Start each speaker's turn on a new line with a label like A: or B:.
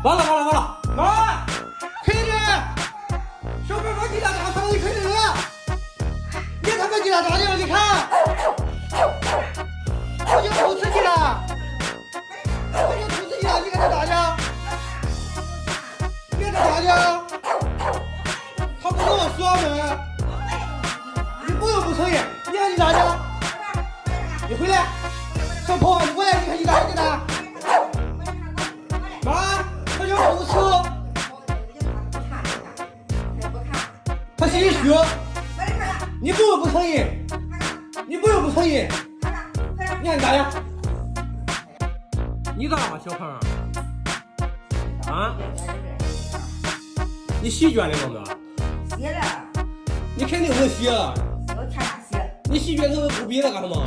A: 完了！妈，快点！小妹说你俩咋放一块了？你他妈给他咋的了？你看，我就投资你了，你看他咋的？你看他咋的？他不跟我说吗？你不用不承认，你看你咋的？你回来，小婆，你过来，你看你咋的呢？妈，他就不吃，他心虚，你不用不承认，你看你咋的？你咋了，小胖？啊？你洗卷了没？
B: 洗了。
A: 你肯定是洗了。
B: 我天哪洗？
A: 你洗卷子不比了干什么？